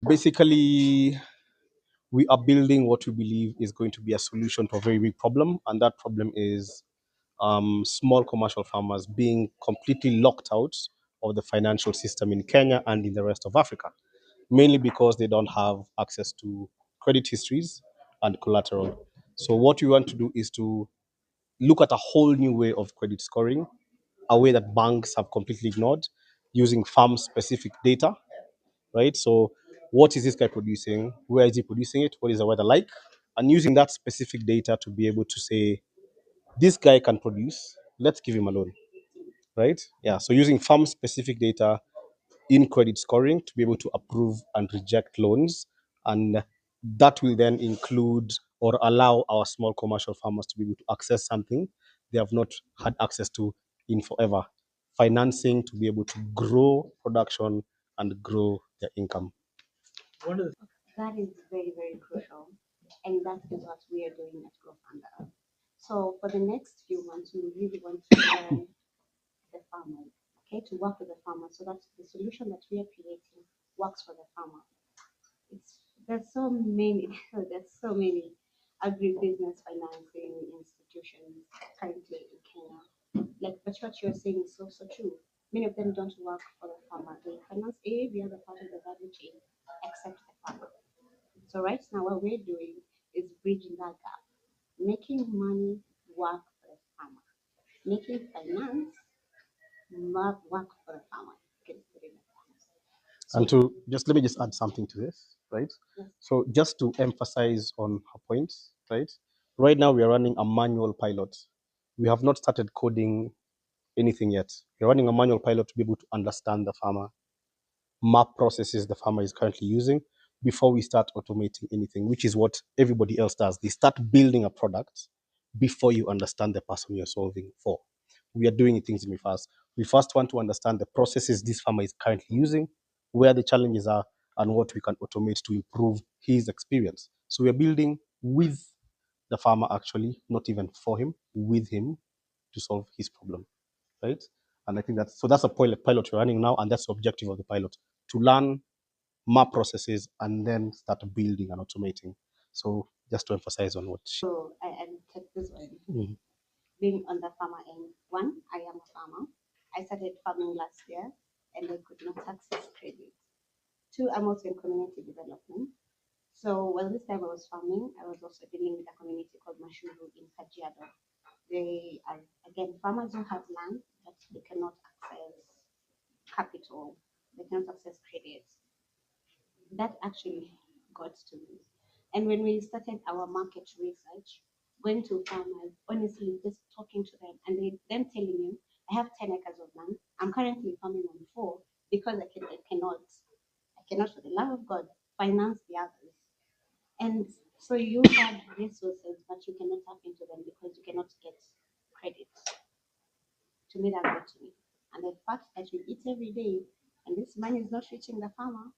Basically, we are building what we believe is going to be a solution to a very big problem, and that problem is small commercial farmers being completely locked out of the financial system in Kenya and in the rest of Africa, mainly because they don't have access to credit histories and collateral. So, what we want to do is to look at a whole new way of credit scoring, a way that banks have completely ignored, using farm specific data, right? So, what is this guy producing? Where is he producing it? What is the weather like? And using that specific data to be able to say, this guy can produce, let's give him a loan, right? Yeah. So, using farm specific data in credit scoring to be able to approve and reject loans. And that will then include or allow our small commercial farmers to be able to access something they have not had access to in forever. Financing to be able to grow production and grow their income. That is very, very crucial. And that is what we are doing at Grofunder. So for the next few months, we really want to learn the farmers, okay, to work with the farmers so that the solution that we are creating works for the farmer. There's so many, there's so many agribusiness financing institutions currently in Kenya. Like, but what you're saying is so true. Many of them don't work for the farmer. They finance every other part of the value chain except the farmer. So right now, what we're doing is bridging that gap, making money work for the farmer, making finance work for the farmer. Can put it like that. And to just let me just add something to this, right? Yes. So just to emphasize on her points, right? Right now we are running a manual pilot. We have not started coding anything yet. We're running a manual pilot to be able to understand the farmer, map processes the farmer is currently using before we start automating anything, which is what everybody else does. They start building a product before you understand the person you're solving for. We are doing things in reverse. We first want to understand the processes this farmer is currently using, where the challenges are, and what we can automate to improve his experience. So we are building with the farmer actually, not even for him, with him to solve his problem, right? And I think that's a pilot we're running now, and that's the objective of the pilot, to learn, map processes, and then start building and automating. So just to emphasize on what. So I take this one. Mhm. Being on the farmer end, one, I am a farmer. I started farming last year and I could not access credit. Two, I'm also in community development. So while this time I was farming, I was also dealing with a community called Mashuru in Kajiado. They are, again, farmers who have land, but they cannot access capital, they cannot access credit. That actually got to me. And when we started our market research, going to farmers, honestly, just talking to them and them telling you, I have 10 acres of land. I'm currently farming on four because I cannot, for the love of God, finance the others. And so you have resources, but you cannot tap into them because you cannot get credit. To me, that got to me. And the fact that we eat every day and this money is not reaching the farmer,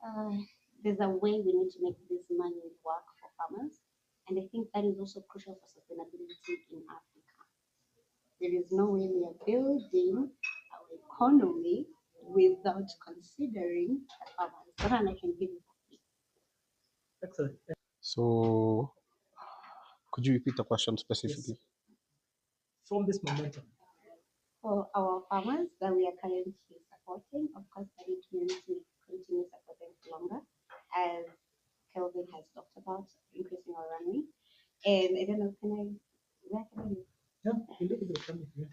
uh, there's a way we need to make this money work for farmers. And I think that is also crucial for sustainability in Africa. There is no way we are building our economy without considering the farmers. That one I can give you. Excellent. So could you repeat the question specifically? From this momentum, For our farmers that we are currently supporting, of course, that it means we continue supporting for longer, as Kelvin has talked about, increasing our runway. And I don't know, where can I yeah, you look at the coming here.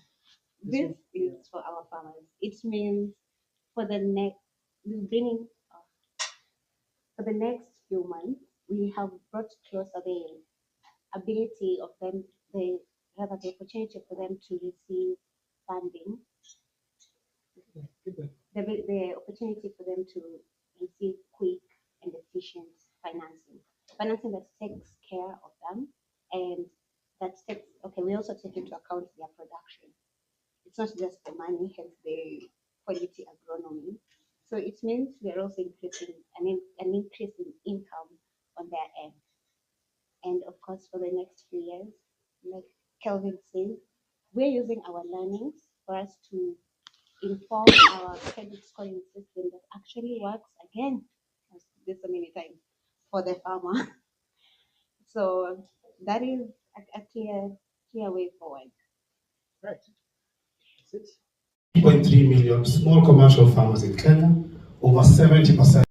This is for our farmers. It means for the next, bringing for the next few months, we have brought closer the ability of them, rather the opportunity for them to receive funding, Yeah, keep going. the opportunity for them to receive quick and efficient financing that takes care of them and that takes, okay, we also take into account their production. It's not just the money, hence the quality agronomy. So it means we are also increasing an increase in income on their end. And of course, for the next few years, like Kelvin said, we're using our learnings for us to inform our credit scoring system that actually works again this so many times for the farmer. So that is a clear way forward. Right. That's it. 3.3 million small commercial farmers in Kenya, over 70%